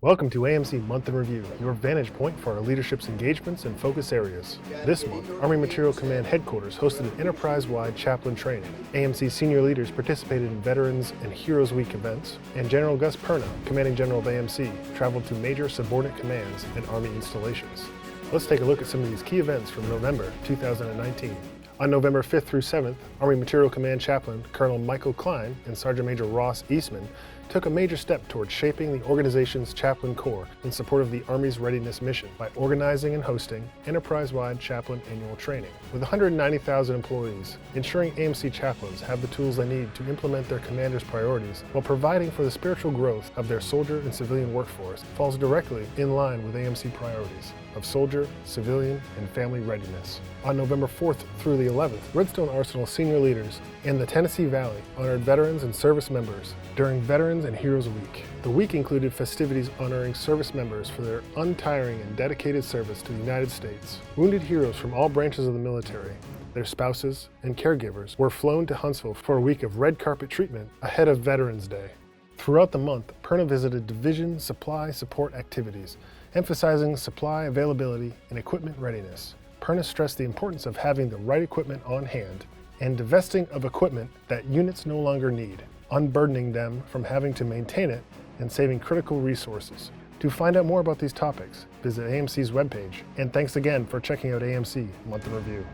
Welcome to AMC Month in Review, your vantage point for our leadership's engagements and focus areas. This month, Army Materiel Command Headquarters hosted an enterprise-wide chaplain training. AMC senior leaders participated in Veterans and Heroes Week events, and General Gus Perna, commanding general of AMC, traveled to major subordinate commands and Army installations. Let's take a look at some of these key events from November 2019. On November 5th through 7th, Army Materiel Command Chaplain Colonel Michael Klein and Sergeant Major Ross Eastman took a major step towards shaping the organization's chaplain corps in support of the Army's readiness mission by organizing and hosting enterprise-wide chaplain annual training. With 190,000 employees, ensuring AMC chaplains have the tools they need to implement their commander's priorities while providing for the spiritual growth of their soldier and civilian workforce falls directly in line with AMC priorities of soldier, civilian, and family readiness. On November 4th through the 11th, Redstone Arsenal senior leaders in the Tennessee Valley honored veterans and service members during Veterans and Heroes Week. The week included festivities honoring service members for their untiring and dedicated service to the United States. Wounded heroes from all branches of the military, their spouses, and caregivers were flown to Huntsville for a week of red carpet treatment ahead of Veterans Day. Throughout the month, Perna visited division supply support activities, emphasizing supply availability and equipment readiness. Perna stressed the importance of having the right equipment on hand and divesting of equipment that units no longer need, unburdening them from having to maintain it and saving critical resources. To find out more about these topics, visit AMC's webpage. And thanks again for checking out AMC Month in Review.